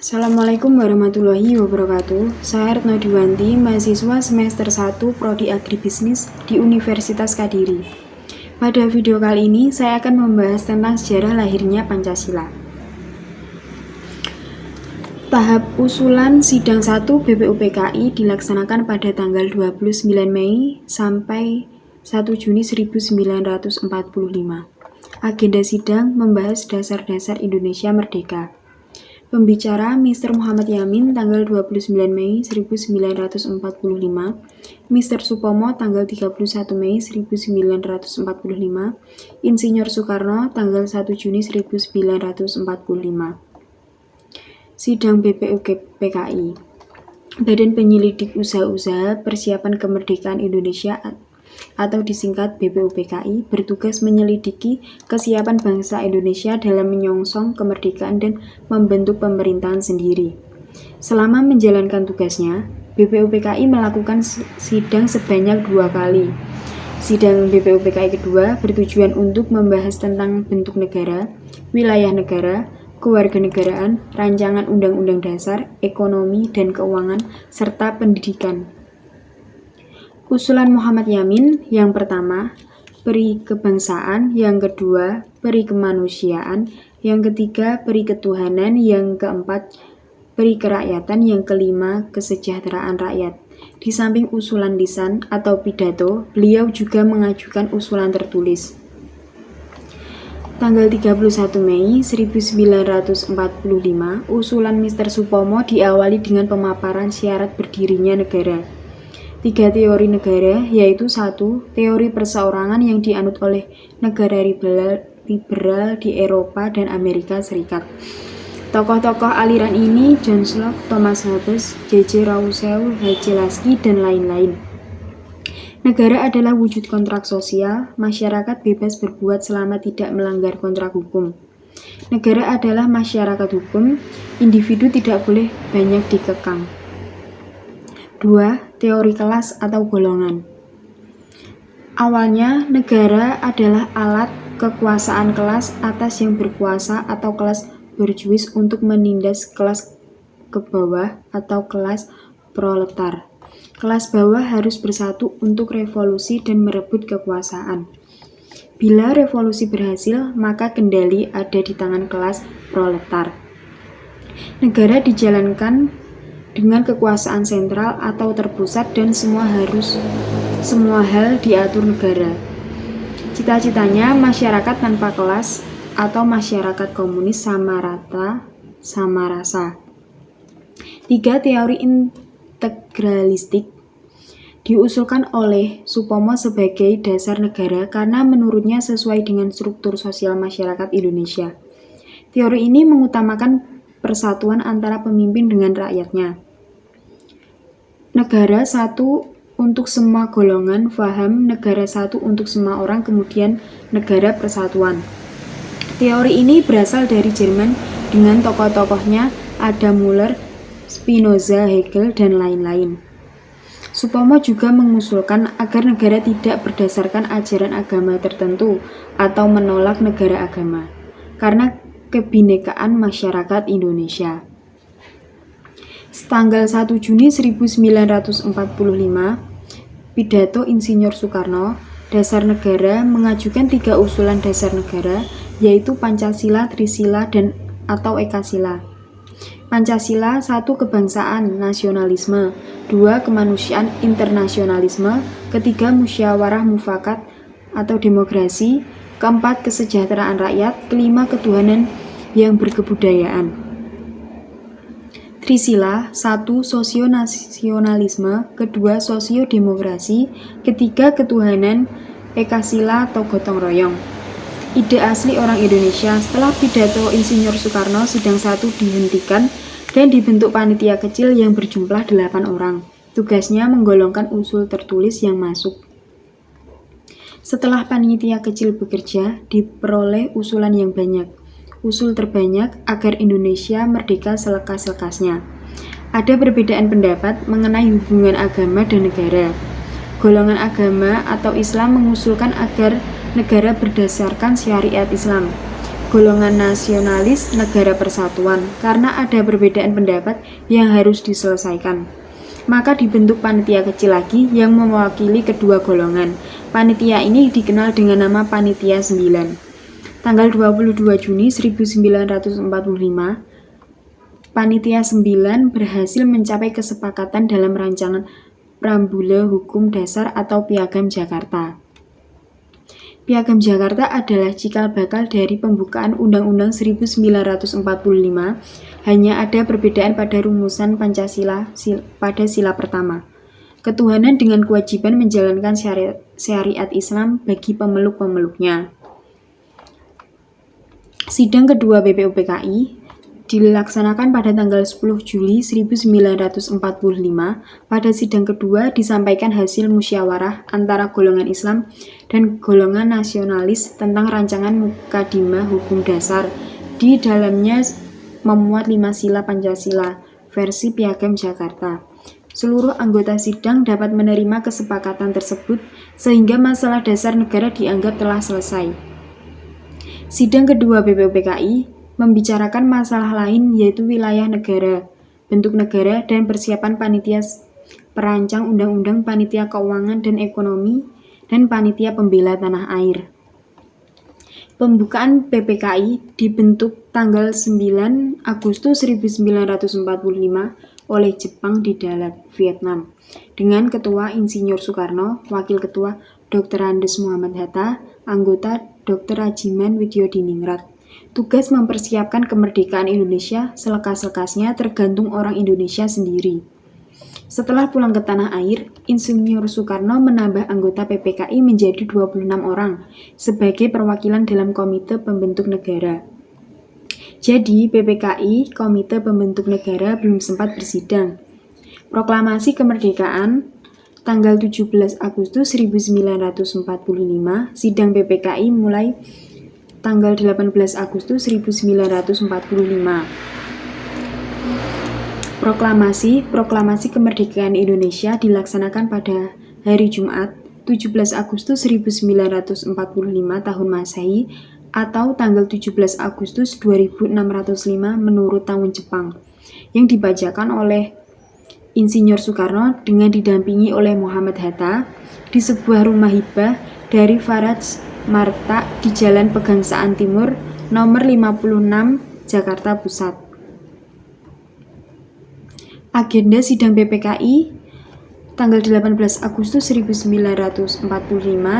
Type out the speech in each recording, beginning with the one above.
Assalamualaikum warahmatullahi wabarakatuh. Saya Retno Diwanti, mahasiswa semester 1 Prodi Agribisnis di Universitas Kadiri. Pada video kali ini, saya akan membahas tentang sejarah lahirnya Pancasila. Tahap usulan Sidang 1 BPUPKI dilaksanakan pada tanggal 29 Mei sampai 1 Juni 1945. Agenda sidang membahas dasar-dasar Indonesia Merdeka. Pembicara Mr. Muhammad Yamin tanggal 29 Mei 1945, Mr. Supomo tanggal 31 Mei 1945, Insinyur Soekarno tanggal 1 Juni 1945. Sidang BPUPKI. Badan Penyelidik Usaha-Usaha Persiapan Kemerdekaan Indonesia atau disingkat BPUPKI bertugas menyelidiki kesiapan bangsa Indonesia dalam menyongsong kemerdekaan dan membentuk pemerintahan sendiri. Selama menjalankan tugasnya, BPUPKI melakukan sidang sebanyak 2 kali. Sidang BPUPKI kedua bertujuan untuk membahas tentang bentuk negara, wilayah negara, kewarganegaraan, rancangan undang-undang dasar, ekonomi dan keuangan, serta pendidikan. Usulan Muhammad Yamin, yang pertama, peri kebangsaan, yang kedua, peri kemanusiaan, yang ketiga, peri ketuhanan, yang keempat, peri kerakyatan, yang kelima, kesejahteraan rakyat. Di samping usulan lisan atau pidato, beliau juga mengajukan usulan tertulis. Tanggal 31 Mei 1945, usulan Mr. Supomo diawali dengan pemaparan syarat berdirinya negara. 3 teori negara, yaitu 1. Teori perseorangan yang dianut oleh negara liberal di Eropa dan Amerika Serikat. Tokoh-tokoh aliran ini John Locke, Thomas Hobbes, J.J. Rousseau, H.C. Lasky, dan lain-lain. Negara adalah wujud kontrak sosial, masyarakat bebas berbuat selama tidak melanggar kontrak hukum. Negara adalah masyarakat hukum, individu tidak boleh banyak dikekang. 2. Teori kelas atau golongan. Awalnya, negara adalah alat kekuasaan kelas atas yang berkuasa atau kelas borjuis untuk menindas kelas ke bawah atau kelas proletar. Kelas bawah harus bersatu untuk revolusi dan merebut kekuasaan. Bila revolusi berhasil, maka kendali ada di tangan kelas proletar. Negara dijalankan dengan kekuasaan sentral atau terpusat dan semua hal diatur negara. Cita-citanya masyarakat tanpa kelas atau masyarakat komunis sama rata, sama rasa. 3. Teori integralistik diusulkan oleh Supomo sebagai dasar negara karena menurutnya sesuai dengan struktur sosial masyarakat Indonesia. Teori ini mengutamakan persatuan antara pemimpin dengan rakyatnya. Negara satu untuk semua golongan, faham negara satu untuk semua orang, kemudian negara persatuan. Teori ini berasal dari Jerman dengan tokoh-tokohnya Adam Müller, Spinoza, Hegel, dan lain-lain. Supomo juga mengusulkan agar negara tidak berdasarkan ajaran agama tertentu atau menolak negara agama, karena kebinekaan masyarakat Indonesia. Tanggal 1 Juni 1945, pidato Insinyur Soekarno, Dasar Negara, mengajukan 3 usulan dasar negara, yaitu Pancasila, Trisila, dan atau Ekasila. Pancasila, 1. Kebangsaan, nasionalisme, 2. Kemanusiaan, internasionalisme, 3. Musyawarah mufakat atau demokrasi, 4. Kesejahteraan rakyat, 5. Ketuhanan yang berkebudayaan. Trisila, 1. Sosionasionalisme, 2. Sosiodemokrasi, 3. Ketuhanan, Ekasila atau gotong royong. Ide asli orang Indonesia. Setelah pidato Insinyur Soekarno, sidang 1 dihentikan dan dibentuk panitia kecil yang berjumlah 8 orang. Tugasnya menggolongkan usul tertulis yang masuk. Setelah panitia kecil bekerja, diperoleh usulan yang banyak. Usul terbanyak agar Indonesia merdeka selekas-lekasnya. Ada perbedaan pendapat mengenai hubungan agama dan negara. Golongan agama atau Islam mengusulkan agar negara berdasarkan syariat Islam. golongan nasionalis negara persatuan karena ada perbedaan pendapat yang harus diselesaikan. Maka dibentuk panitia kecil lagi yang mewakili kedua golongan. Panitia ini dikenal dengan nama Panitia 9. Tanggal 22 Juni 1945, Panitia 9 berhasil mencapai kesepakatan dalam rancangan Preambula Hukum Dasar atau Piagam Jakarta. Piagam Jakarta adalah cikal bakal dari pembukaan Undang-Undang 1945, hanya ada perbedaan pada rumusan Pancasila pada sila pertama. Ketuhanan dengan kewajiban menjalankan syariat Islam bagi pemeluk-pemeluknya. Sidang kedua BPUPKI dilaksanakan pada tanggal 10 Juli 1945. Pada sidang kedua disampaikan hasil musyawarah antara golongan Islam dan golongan nasionalis tentang rancangan Mukadimah Hukum Dasar. Di dalamnya memuat 5 sila Pancasila versi Piagam Jakarta. Seluruh anggota sidang dapat menerima kesepakatan tersebut sehingga masalah dasar negara dianggap telah selesai. Sidang kedua BPUPKI membicarakan masalah lain yaitu wilayah negara, bentuk negara, dan persiapan panitia perancang undang-undang, panitia keuangan dan ekonomi, dan panitia pembela tanah air. Pembukaan PPKI dibentuk tanggal 9 Agustus 1945 oleh Jepang di Dalat, Vietnam, dengan Ketua Insinyur Soekarno, Wakil Ketua Dr. Andes Muhammad Hatta, anggota Dr. Rajiman Widyodiningrat. Tugas mempersiapkan kemerdekaan Indonesia selekas-lekasnya tergantung orang Indonesia sendiri. Setelah pulang ke tanah air, Insinyur Soekarno menambah anggota PPKI menjadi 26 orang sebagai perwakilan dalam Komite Pembentuk Negara. Jadi, PPKI, Komite Pembentuk Negara, belum sempat bersidang. Proklamasi kemerdekaan tanggal 17 Agustus 1945, sidang PPKI mulai tanggal 18 Agustus 1945. Proklamasi kemerdekaan Indonesia dilaksanakan pada hari Jumat 17 Agustus 1945 tahun Masehi atau tanggal 17 Agustus 2605 menurut tahun Jepang, yang dibacakan oleh Insinyur Soekarno dengan didampingi oleh Muhammad Hatta di sebuah rumah hibah dari Faraj Marta di Jalan Pegangsaan Timur, nomor 56, Jakarta Pusat. Agenda sidang PPKI tanggal 18 Agustus 1945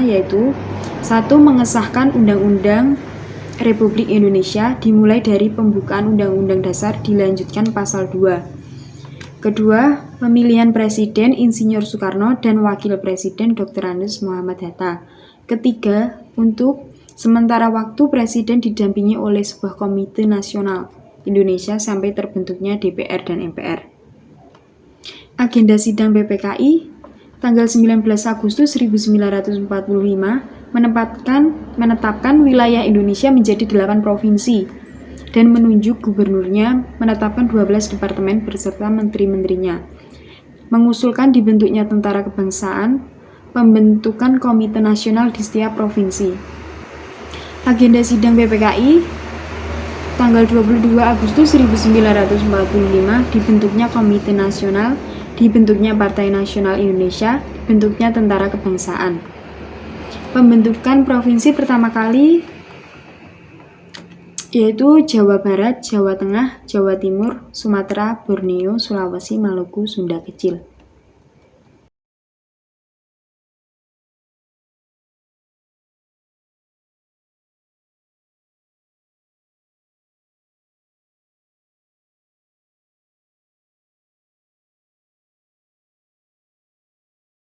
yaitu 1. Mengesahkan Undang-Undang Republik Indonesia dimulai dari pembukaan Undang-Undang Dasar dilanjutkan pasal 2. Kedua, pemilihan Presiden Insinyur Soekarno dan Wakil Presiden Dr. Andes Muhammad Hatta. Ketiga, untuk sementara waktu Presiden didampingi oleh sebuah Komite Nasional Indonesia sampai terbentuknya DPR dan MPR. Agenda sidang PPKI tanggal 19 Agustus 1945 menetapkan wilayah Indonesia menjadi 8 provinsi dan menunjuk gubernurnya, menetapkan 12 departemen beserta menteri-menterinya, mengusulkan dibentuknya tentara kebangsaan, pembentukan komite nasional di setiap provinsi. Agenda sidang PPKI tanggal 22 Agustus 1945 dibentuknya komite nasional, dibentuknya Partai Nasional Indonesia, dibentuknya tentara kebangsaan. Pembentukan provinsi pertama kali yaitu Jawa Barat, Jawa Tengah, Jawa Timur, Sumatera, Borneo, Sulawesi, Maluku, Sunda Kecil.